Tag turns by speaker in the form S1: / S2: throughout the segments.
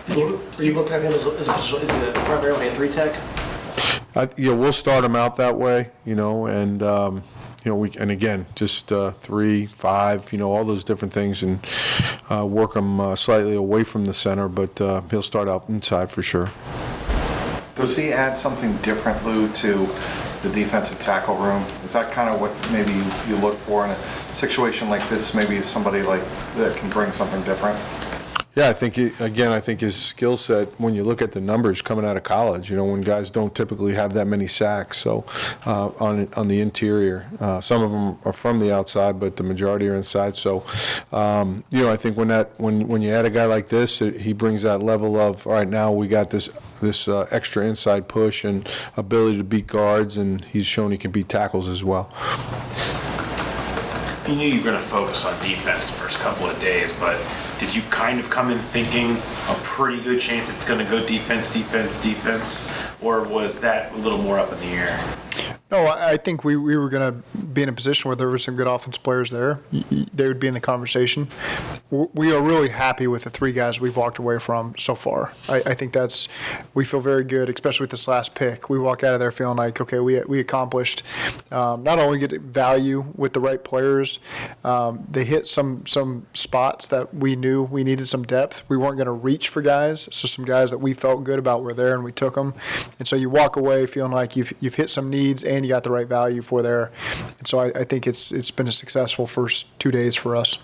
S1: Are you looking at him as primarily a 3-tech?
S2: We'll start him out that way, and and again, just 3, 5, all those different things, and work him slightly away from the center, but he'll start out inside for sure.
S3: Does he add something different, Lou, to the defensive tackle room? Is that kind of what maybe you look for in a situation like this? Maybe somebody like that can bring something different?
S2: Yeah, I think his skill set, when you look at the numbers coming out of college, when guys don't typically have that many sacks, so on the interior, some of them are from the outside, but the majority are inside. So, I think when you add a guy like this, he brings that level of, all right, now we got this extra inside push and ability to beat guards, and he's shown he can beat tackles as well.
S4: You knew you were going to focus on defense the first couple of days, but did you kind of come in thinking a pretty good chance it's going to go defense, or was that a little more up in the air?
S5: No, I think we were going to be in a position where there were some good offense players there. They would be in the conversation. We are really happy with the 3 guys we've walked away from so far. I think we feel very good, especially with this last pick. We walk out of there feeling like, okay, we accomplished not only get value with the right players, they hit some spots that we knew we needed some depth. We weren't going to reach for guys, so some guys that we felt good about were there, and we took them. And so you walk away feeling like you've hit some needs and you got the right value for there. And so I think it's been a successful first 2 days for us.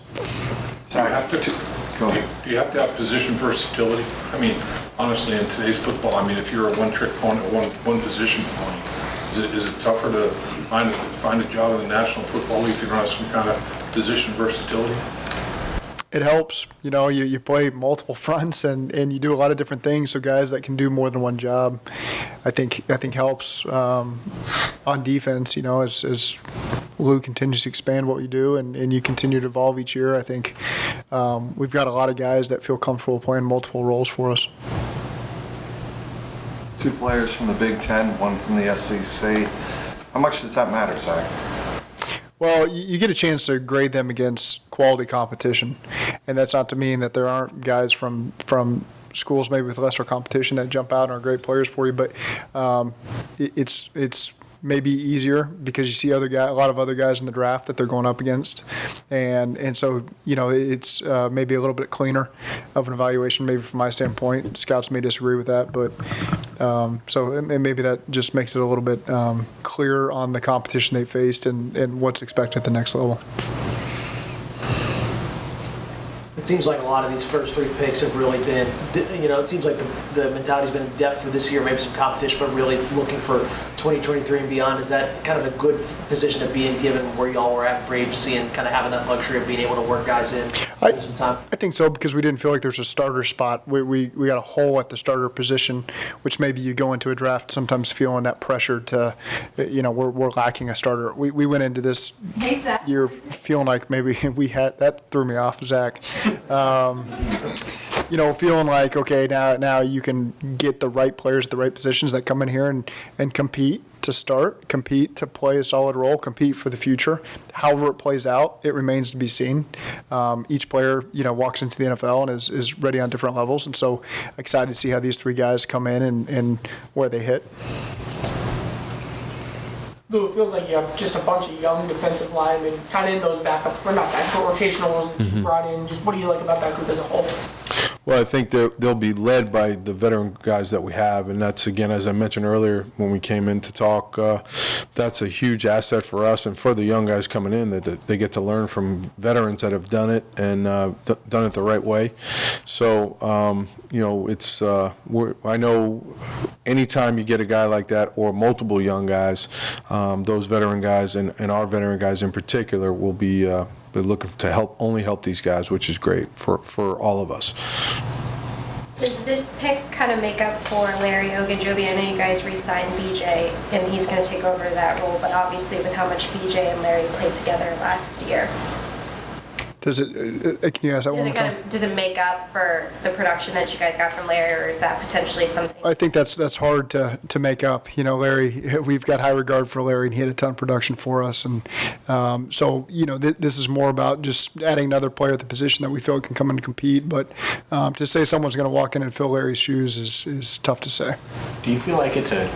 S6: Do you have to have position versatility? I mean, honestly, in today's football, if you're a one-trick pony, one position pony, is it tougher to find a job in the National Football League if you don't have some kind of position versatility?
S5: It helps. You play multiple fronts and you do a lot of different things. So guys that can do more than one job, I think helps on defense. As Lou continues to expand what we do and you continue to evolve each year, I think we've got a lot of guys that feel comfortable playing multiple roles for us.
S3: 2 players from the Big Ten, 1 from the SEC. How much does that matter, Zach?
S5: Well, you get a chance to grade them against quality competition, and that's not to mean that there aren't guys from schools maybe with lesser competition that jump out and are great players for you, but it's maybe easier because you see a lot of other guys in the draft that they're going up against, and so it's maybe a little bit cleaner of an evaluation maybe from my standpoint. Scouts may disagree with that, but so maybe that just makes it a little bit clearer on the competition they faced and what's expected at the next level.
S1: It seems like a lot of these first 3 picks have really been, it seems like the mentality's been in depth for this year, maybe some competition, but really looking for 2023 and beyond. Is that kind of a good position to be in given where y'all were at for agency and kind of having that luxury of being able to work guys in some time? I
S5: think so, because we didn't feel like there's a starter spot. We got a hole at the starter position, which maybe you go into a draft sometimes feeling that pressure to, we're lacking a starter. We went into this year feeling like maybe we had, that threw me off, Zach. Feeling like, okay, now you can get the right players at the right positions that come in here and compete to start, compete to play a solid role, compete for the future. However it plays out, it remains to be seen. Each player, walks into the NFL and is ready on different levels, and so excited to see how these 3 guys come in and where they hit.
S7: Lou, it feels like you have just a bunch of young defensive linemen kind of in those backup, or not backup, but rotational roles that you brought in. Just what do you like about that group as a whole?
S2: Well, I think they'll be led by the veteran guys that we have, and that's, again, as I mentioned earlier when we came in to talk, that's a huge asset for us and for the young guys coming in, that they get to learn from veterans that have done it and done it the right way. So, it's I know anytime you get a guy like that or multiple young guys, those veteran guys and our veteran guys in particular will be looking to help these guys, which is great for all of us.
S8: Does this pick kind of make up for Larry Ogunjobi? I know you guys re-signed BJ, and he's going to take over that role, but obviously with how much BJ and Larry played together last year.
S5: Does it, can you ask that one more time?
S8: Does it make up for the production that you guys got from Larry, or is that potentially something?
S5: I think that's hard to make up. You know, Larry, we've got high regard for Larry, and he had a ton of production for us. And so, you know, this is more about just adding another player at the position that we feel can come in and compete. But to say someone's going to walk in and fill Larry's shoes is tough to say.
S9: Do you feel like it's a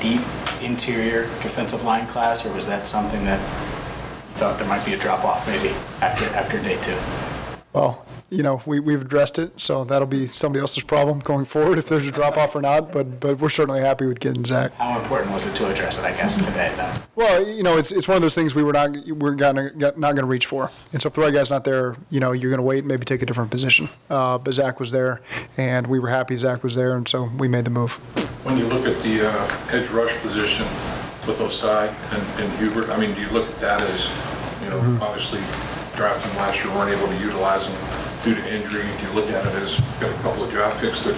S9: deep interior defensive line class, or was that something that you thought there might be a drop-off maybe after day 2?
S5: Well, you know, we've addressed it, so that'll be somebody else's problem going forward if there's a drop-off or not, but we're certainly happy with getting Zach.
S9: How important was it to address it, I guess, today, though?
S5: Well, you know, it's one of those things we're not going to reach for. And so if the right guy's not there, you know, you're going to wait and maybe take a different position. But Zach was there, and we were happy Zach was there, and so we made the move.
S6: When you look at the edge rush position with Osai and Hubert, I mean, do you look at that as, you know, obviously drafting last year, weren't able to utilize them due to injury? Do you look at it as got a couple of draft picks that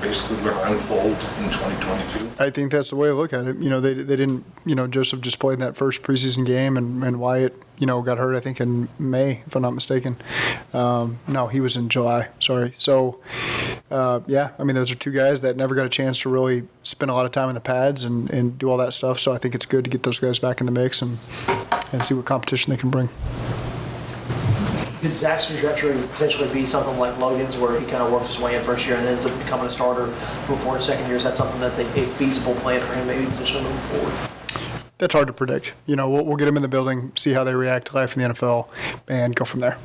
S6: basically going to unfold in 2022?
S5: I think that's the way to look at it. You know, they didn't, you know, Joseph just played in that first preseason game, and Wyatt, you know, got hurt, I think, in May, if I'm not mistaken. No, he was in July, sorry. So, yeah, I mean, those are two guys that never got a chance to really spend a lot of time in the pads and do all that stuff. So I think it's good to get those guys back in the mix and see what competition they can bring.
S1: Could Zach's trajectory potentially be something like Logan's, where he kind of works his way in first year and then ends up becoming a starter before his second year? Is that something that's a feasible plan for him, maybe potentially moving forward?
S5: That's hard to predict. You know, we'll get them in the building, see how they react to life in the NFL, and go from there.